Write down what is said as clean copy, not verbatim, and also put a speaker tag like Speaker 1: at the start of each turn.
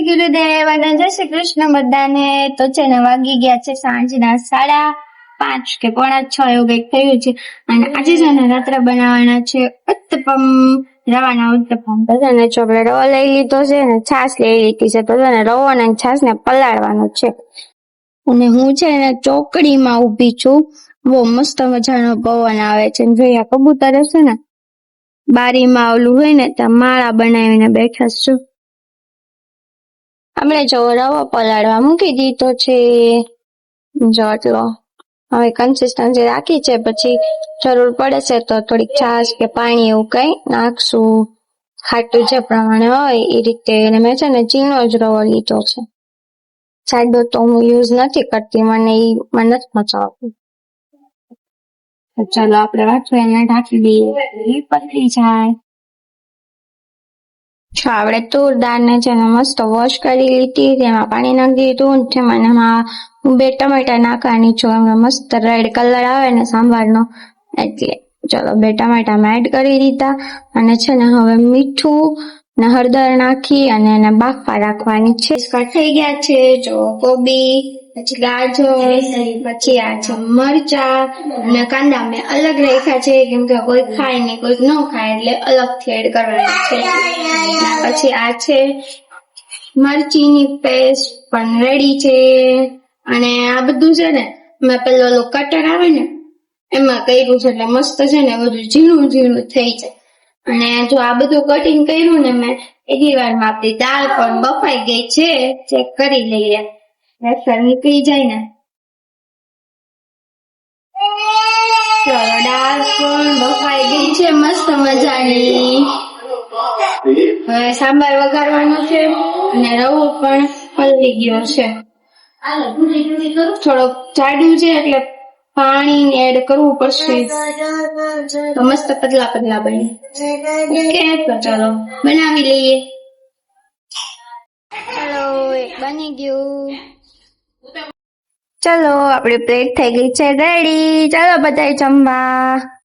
Speaker 1: ગુરુદેવ અને જય શ્રી કૃષ્ણ બધાને. તો છે ને વાગી ગયા છે સાંજના 5:30 કે 5:45 એવું કંઈક થયું છે. અને આજે છે ને રાત્રે બનાવવાના છે ઉત્તપમ, રવાના ઉત્તપમ. તો છે ને આપણે રવો લઈ લીધો છે ને છાશ લઈ લીધી છે. તો છે ને રવો અને છાશ ને પલાળવાનો છે. અને હું છે ને ચોકડીમાં ઊભી છું. બહુ મસ્ત મજાનો પવન આવે છે. જોયા કબૂતર હશે ને બારીમાં ઓલું હોય ને ત્યાં માળા બનાવીને બેઠા છું. આપણે જો રવો પલાળવા મૂકી દીધો છે. જો આટલો હવે કન્સિસ્ટન્સી રાખી છે. પછી જરૂર પડે છે તો થોડીક છાશ કે પાણી એવું કઈ નાખશું, ખાટું જે પ્રમાણે હોય એ રીતે. અને મેં છે ને ઝીણો જ રવો લીધો છે. જાડો તો હું યુઝ નથી કરતી, મને નથી મજા આવતી. ચાલો આપણે વાટકો એને ઢાંકી દઈએ, એ પતલી જાય. આપણે તુર દાળને છે ને મસ્ત વોશ કરી લીધી, તેમાં પાણી નાખી દીધું. એમાં હું 2 ટમેટા નાખવાની છું. એમાં મસ્ત રેડ કલર આવે ને સાંભારનો, એટલે ચલો 2 ટમેટા મેં એડ કરી દીધા. અને છે ને હવે મીઠું ને હળદર નાખી અને એને બાફવા રાખવાની છે. થઈ ગયા છે. જો કોબી, પછી ગાજર, પછી આ છે મરચા અને કાંદા મેં અલગ રાખ્યા છે, કેમ કે કોઈ ખાય ને કોઈ ન ખાય એટલે અલગથી એડ કરવાના છે. પછી આ છે મરચીની પેસ્ટ પણ રેડી છે. અને આ બધું છે ને મેં પેલો કટર આવે ને એમાં કર્યું છે, એટલે મસ્ત છે ને બધું ઝીણું ઝીણું થઈ જાય. અને જો આ બધું કટિંગ કર્યું ને મેં એટલી વારમાં આપણી દાળ પણ બફાઈ ગઈ છે. ચેક કરી લઈએ, પ્રેશર નીકળી જાય ને. ચલો દાળ પણ બફાઈ ગઈ છે મસ્ત મજાની. હવે સાંભાર વઘારવાનો છે અને રવો પણ પલળી ગયો છે. થોડોક જાડું છે એટલે પાણી એડ કરવું પડશે તો મસ્ત પતલા પતલા બને. ઓકે, તો ચલો બનાવી લઈએ. ચલો બની ગયું. ચલો આપણી પ્લેટ થઈ ગઈ છે રેડી. ચાલો બધાય જમવા.